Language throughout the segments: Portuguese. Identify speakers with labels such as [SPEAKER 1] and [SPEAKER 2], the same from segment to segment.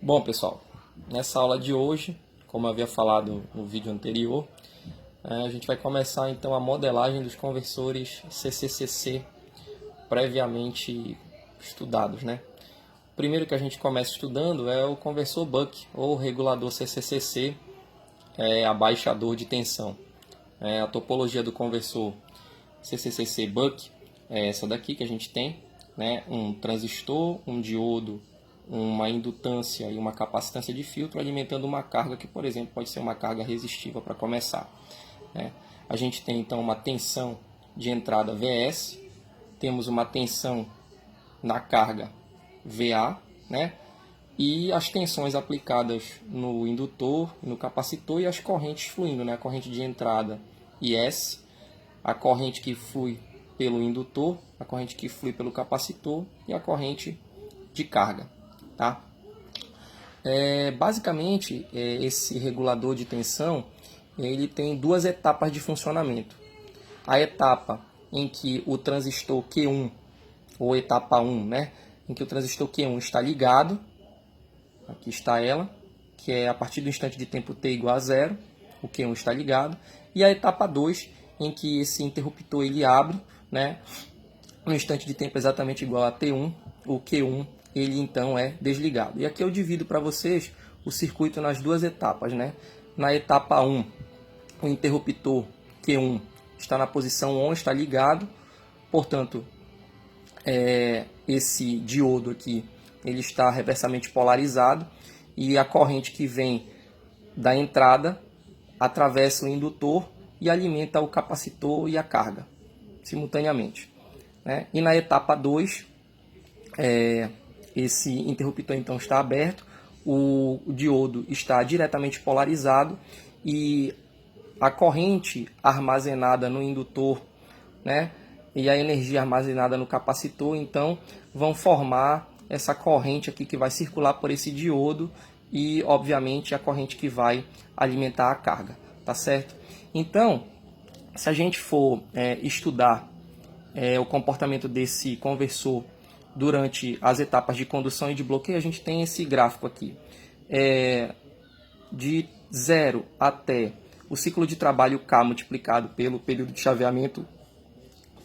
[SPEAKER 1] Bom, pessoal, nessa aula de hoje, como eu havia falado no vídeo anterior, a gente vai começar então a modelagem dos conversores CCCC previamente estudados, né? O primeiro que a gente começa estudando é o conversor Buck, ou regulador CCCC, abaixador de tensão. A topologia do conversor CCCC Buck é essa daqui que a gente tem, né? Um transistor, um diodo, uma indutância e uma capacitância de filtro alimentando uma carga que, por exemplo, pode ser uma carga resistiva para começar, né? A gente tem então uma tensão de entrada Vs, temos uma tensão na carga VA, né? E as tensões aplicadas no indutor, no capacitor e as correntes fluindo, né? A corrente de entrada IS, a corrente que flui pelo indutor, a corrente que flui pelo capacitor e a corrente de carga. Tá? Basicamente, esse regulador de tensão ele tem duas etapas de funcionamento. A etapa em que o transistor Q1, ou etapa 1, né, em que o transistor Q1 está ligado, aqui está ela, que é a partir do instante de tempo t igual a zero, o Q1 está ligado, e a etapa 2, em que esse interruptor ele abre, né, no instante de tempo exatamente igual a t1, o Q1 ele então é desligado. E aqui eu divido para vocês o circuito nas duas etapas, né? Na etapa 1, o interruptor Q1 está na posição ON, está ligado, portanto, esse diodo aqui ele está reversamente polarizado e a corrente que vem da entrada atravessa o indutor e alimenta o capacitor e a carga simultaneamente, né? E na etapa 2, esse interruptor então está aberto, o diodo está diretamente polarizado e a corrente armazenada no indutor, né, e a energia armazenada no capacitor então vão formar essa corrente aqui que vai circular por esse diodo e obviamente a corrente que vai alimentar a carga, tá certo? Então, se a gente for estudar o comportamento desse conversor durante as etapas de condução e de bloqueio, a gente tem esse gráfico aqui. De 0 até o ciclo de trabalho K multiplicado pelo período de chaveamento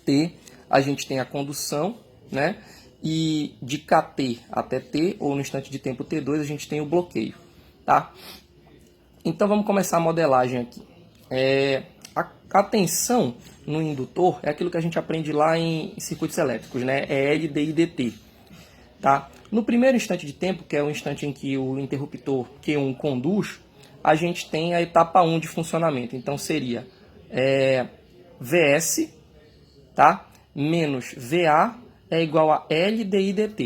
[SPEAKER 1] T, a gente tem a condução, né? E de KT até T, ou no instante de tempo T2, a gente tem o bloqueio, tá? Então vamos começar a modelagem aqui. A tensão no indutor é aquilo que a gente aprende lá em circuitos elétricos, né? É L, D e DT. Tá? No primeiro instante de tempo, que é o instante em que o interruptor Q1 conduz, a gente tem a etapa 1 de funcionamento. Então seria Vs, tá? Menos VA é igual a L, D e DT.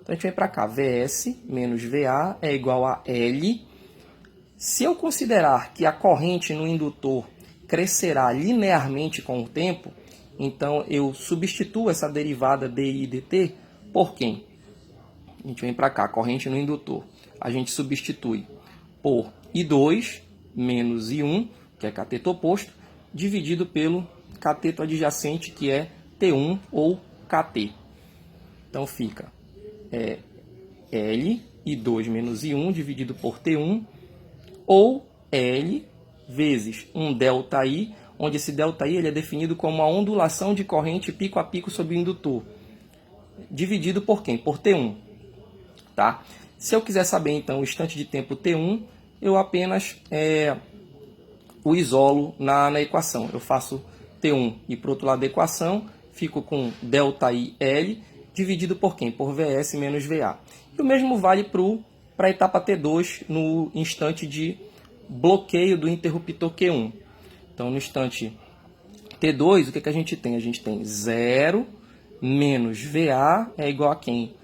[SPEAKER 1] Então a gente vem para cá, Vs menos VA é igual a L. Se eu considerar que a corrente no indutor crescerá linearmente com o tempo, então eu substituo essa derivada DI e DT por quem? A gente vem para cá, corrente no indutor. A gente substitui por I2 menos I1, que é cateto oposto, dividido pelo cateto adjacente, que é T1 ou KT. Então fica L, I2 menos I1 dividido por T1, ou L vezes um ΔI, onde esse ΔI ele é definido como a ondulação de corrente pico a pico sobre o indutor, dividido por quem? Por T1. Tá? Se eu quiser saber então o instante de tempo T1, eu apenas o isolo na equação. Eu faço T1 e para o outro lado da equação, fico com ΔIL dividido por quem? Por Vs menos VA. E o mesmo vale para a etapa T2 no instante de bloqueio do interruptor Q1. Então, no instante T2, o que a gente tem? A gente tem 0 menos VA é igual a quem?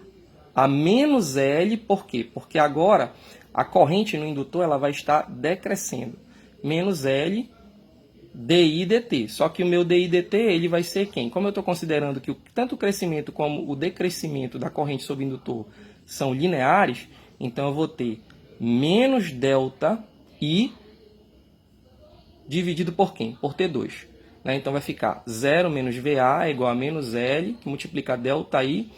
[SPEAKER 1] A menos L, por quê? Porque agora a corrente no indutor ela vai estar decrescendo. Menos L DI dt. Só que o meu DI dt ele vai ser quem? Como eu estou considerando que tanto o crescimento como o decrescimento da corrente sobre o indutor são lineares, então eu vou ter menos delta I dividido por quem? Por T2. Né? Então vai ficar 0 menos VA é igual a menos L, que multiplica delta I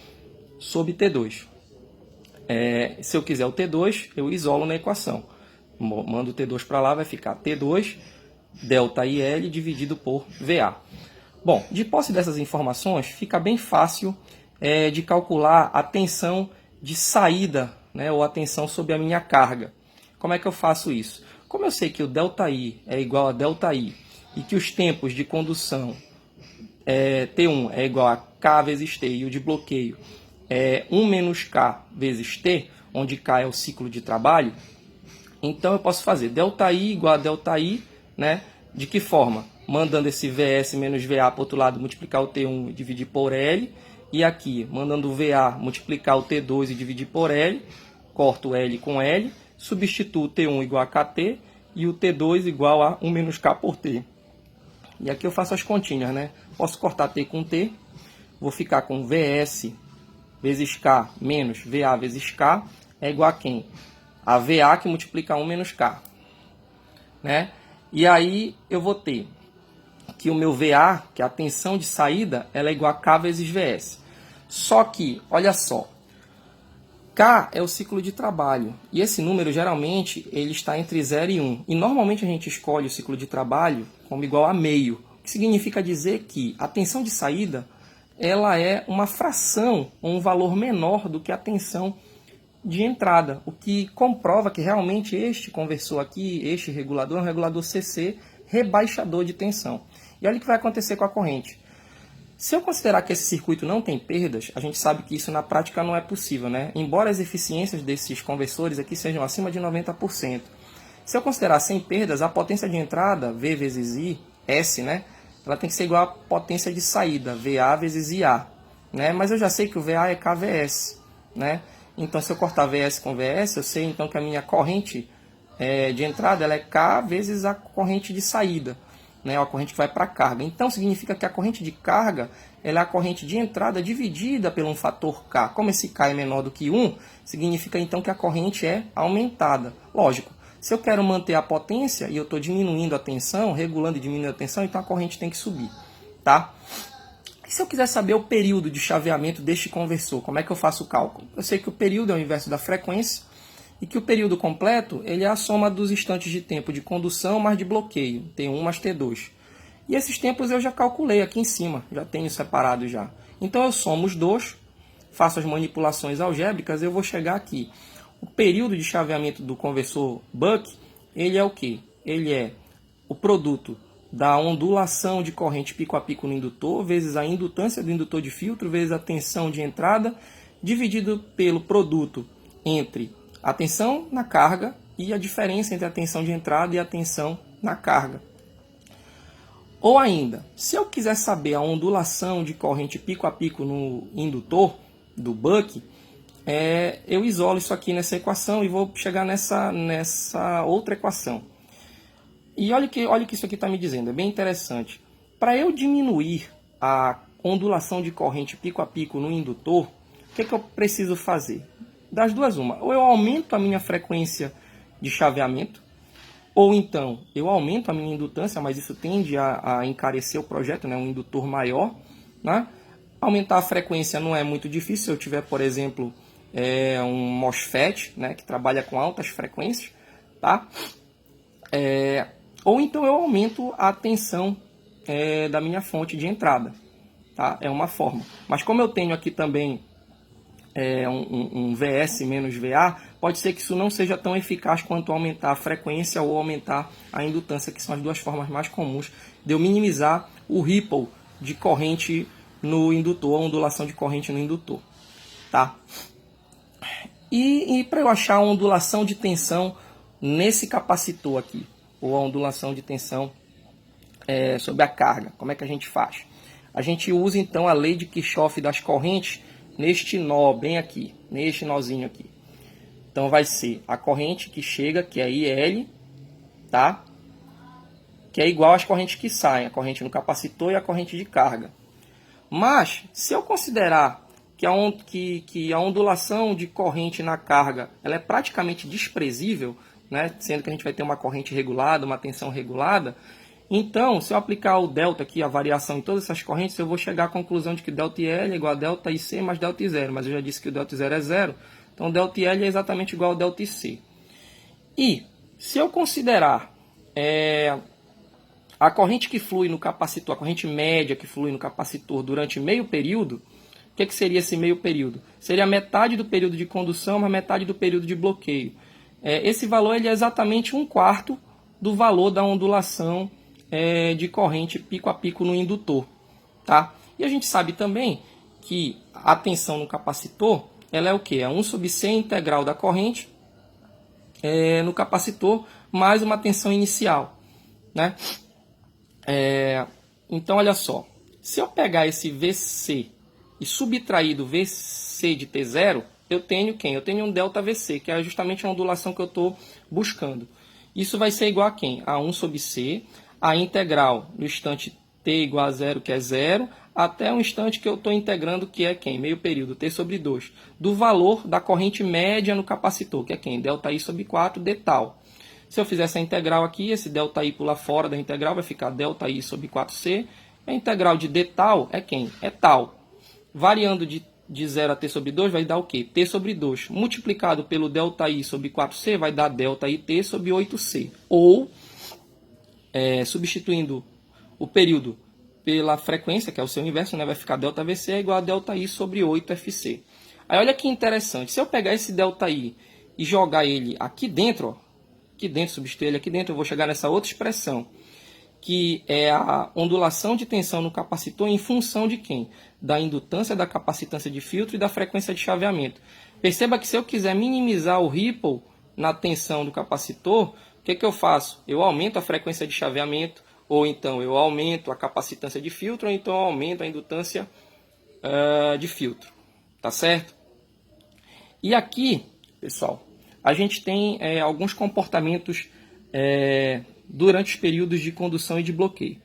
[SPEAKER 1] sobre T2. Se eu quiser o T2, eu isolo na equação. Mando o T2 para lá, vai ficar T2 ΔIL dividido por VA. Bom, de posse dessas informações, fica bem fácil de calcular a tensão de saída, né, ou a tensão sobre a minha carga. Como é que eu faço isso? Como eu sei que o ΔI é igual a ΔI e que os tempos de condução T1 é igual a K vezes T e o de bloqueio é 1 menos K vezes T, onde K é o ciclo de trabalho, então eu posso fazer ΔI igual a ΔI, né? De que forma? Mandando esse VS menos VA para o outro lado, multiplicar o T1 e dividir por L. E aqui, mandando o VA multiplicar o T2 e dividir por L. Corto L com L. Substituo o T1 igual a KT e o T2 igual a 1 menos K por T. E aqui eu faço as continhas, né? Posso cortar T com T. Vou ficar com VS vezes K menos VA vezes K é igual a quem? A VA que multiplica 1 menos K. Né? E aí eu vou ter que o meu VA, que é a tensão de saída, ela é igual a K vezes VS. Só que, olha só, K é o ciclo de trabalho. E esse número, geralmente, ele está entre 0 e 1. E normalmente a gente escolhe o ciclo de trabalho como igual a meio. O que significa dizer que a tensão de saída ela é uma fração, ou um valor menor do que a tensão de entrada, o que comprova que realmente este conversor aqui, este regulador, é um regulador CC rebaixador de tensão. E olha o que vai acontecer com a corrente. Se eu considerar que esse circuito não tem perdas, a gente sabe que isso na prática não é possível, né? Embora as eficiências desses conversores aqui sejam acima de 90%. Se eu considerar sem perdas, a potência de entrada, V vezes I, S, né? Ela tem que ser igual à potência de saída, VA vezes IA. Né? Mas eu já sei que o VA é KVS, né? Então, se eu cortar VS com VS, eu sei então que a minha corrente de entrada ela é K vezes a corrente de saída, né? A corrente que vai para a carga. Então, significa que a corrente de carga ela é a corrente de entrada dividida pelo um fator K. Como esse K é menor do que 1, significa então que a corrente é aumentada. Lógico, se eu quero manter a potência e eu estou diminuindo a tensão, regulando e diminuindo a tensão, então a corrente tem que subir. Tá? E se eu quiser saber o período de chaveamento deste conversor, como é que eu faço o cálculo? Eu sei que o período é o inverso da frequência e que o período completo ele é a soma dos instantes de tempo de condução mais de bloqueio, T1 mais T2. E esses tempos eu já calculei aqui em cima, já tenho separado já. Então eu somo os dois, faço as manipulações algébricas, eu vou chegar aqui. O período de chaveamento do conversor Buck, ele é o quê? Ele é o produto da ondulação de corrente pico a pico no indutor, vezes a indutância do indutor de filtro, vezes a tensão de entrada, dividido pelo produto entre a tensão na carga e a diferença entre a tensão de entrada e a tensão na carga. Ou ainda, se eu quiser saber a ondulação de corrente pico a pico no indutor do Buck, eu isolo isso aqui nessa equação e vou chegar nessa outra equação. E olha que isso aqui está me dizendo, é bem interessante. Para eu diminuir a ondulação de corrente pico a pico no indutor, o que eu preciso fazer? Das duas, uma. Ou eu aumento a minha frequência de chaveamento, ou então eu aumento a minha indutância, mas isso tende a encarecer o projeto, né? Um indutor maior. Né? Aumentar a frequência não é muito difícil. Se eu tiver, por exemplo, um MOSFET, né? Que trabalha com altas frequências, tá? Ou então eu aumento a tensão da minha fonte de entrada. Tá? É uma forma. Mas como eu tenho aqui também um VS menos VA, pode ser que isso não seja tão eficaz quanto aumentar a frequência ou aumentar a indutância, que são as duas formas mais comuns de eu minimizar o ripple de corrente no indutor, a ondulação de corrente no indutor. Tá? E para eu achar a ondulação de tensão nesse capacitor aqui, ou a ondulação de tensão sobre a carga, como é que a gente faz? A gente usa então a lei de Kirchhoff das correntes neste nó bem aqui, neste nozinho aqui. Então vai ser a corrente que chega, que é IL, tá? Que é igual às correntes que saem, a corrente no capacitor e a corrente de carga. Mas, se eu considerar que a ondulação de corrente na carga ela é praticamente desprezível, né? Sendo que a gente vai ter uma corrente regulada, uma tensão regulada, então, se eu aplicar o delta aqui, a variação em todas essas correntes, eu vou chegar à conclusão de que delta IL é igual a delta IC mais delta I0. Mas eu já disse que o delta I0 é zero. Então, ΔL é exatamente igual a ΔC. E, se eu considerar a corrente que flui no capacitor, a corrente média que flui no capacitor durante meio período, o que seria esse meio período? Seria a metade do período de condução, mas metade do período de bloqueio. Esse valor ele é exatamente 1/4 do valor da ondulação de corrente pico a pico no indutor. Tá? E a gente sabe também que a tensão no capacitor ela é o quê? É 1/C integral da corrente no capacitor mais uma tensão inicial. Né? Então, olha só. Se eu pegar esse VC e subtrair do VC de T0, eu tenho quem? Eu tenho um ΔVC, que é justamente a ondulação que eu estou buscando. Isso vai ser igual a quem? A 1/C, a integral no instante t igual a 0, que é 0, até o instante que eu estou integrando, que é quem? Meio período, T/2, do valor da corrente média no capacitor, que é quem? ΔI/4 d tal. Se eu fizer essa integral aqui, esse ΔI pular fora da integral, vai ficar ΔI/4C. A integral de d tal é quem? É tal. Variando de 0 a T/2 vai dar o quê? T/2 multiplicado pelo ΔI/4C vai dar ΔIT/8C. Ou, substituindo o período pela frequência, que é o seu inverso, né, vai ficar ΔVC é igual a ΔI/8FC. Aí olha que interessante. Se eu pegar esse ΔI e jogar ele aqui dentro, ó, aqui dentro, substituir ele aqui dentro, eu vou chegar nessa outra expressão, que é a ondulação de tensão no capacitor em função de quem? Da indutância, da capacitância de filtro e da frequência de chaveamento. Perceba que se eu quiser minimizar o ripple na tensão do capacitor, o que eu faço? Eu aumento a frequência de chaveamento, ou então eu aumento a capacitância de filtro, ou então eu aumento a indutância de filtro. Tá certo? E aqui, pessoal, a gente tem alguns comportamentos durante os períodos de condução e de bloqueio.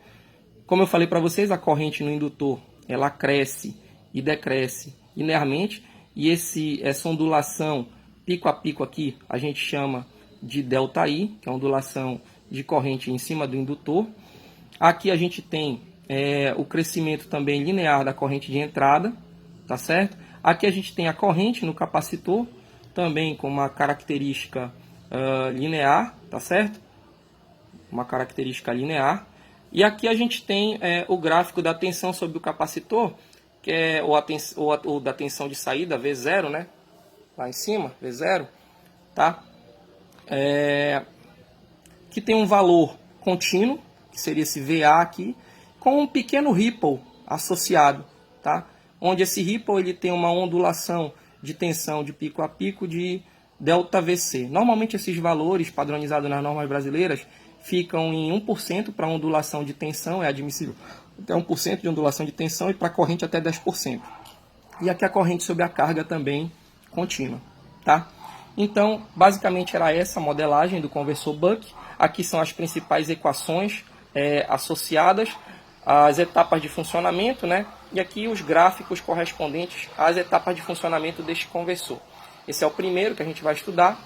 [SPEAKER 1] Como eu falei para vocês, a corrente no indutor ela cresce e decresce linearmente, e essa ondulação pico a pico aqui a gente chama de ΔI, que é a ondulação de corrente em cima do indutor. Aqui a gente tem o crescimento também linear da corrente de entrada, tá certo? Aqui a gente tem a corrente no capacitor, também com uma característica linear, tá certo? Uma característica linear. E aqui a gente tem o gráfico da tensão sobre o capacitor, que é ou da tensão de saída, V0, né? Lá em cima, V0, tá? Que tem um valor contínuo, que seria esse VA aqui, com um pequeno ripple associado, tá? Onde esse ripple ele tem uma ondulação de tensão de pico a pico de ΔVC. Normalmente esses valores padronizados nas normas brasileiras ficam em 1% para ondulação de tensão, é admissível até 1% de ondulação de tensão, e para corrente até 10%. E aqui a corrente sobre a carga também contínua, tá? Então, basicamente era essa a modelagem do conversor Buck. Aqui são as principais equações associadas às etapas de funcionamento, né? E aqui os gráficos correspondentes às etapas de funcionamento deste conversor. Esse é o primeiro que a gente vai estudar.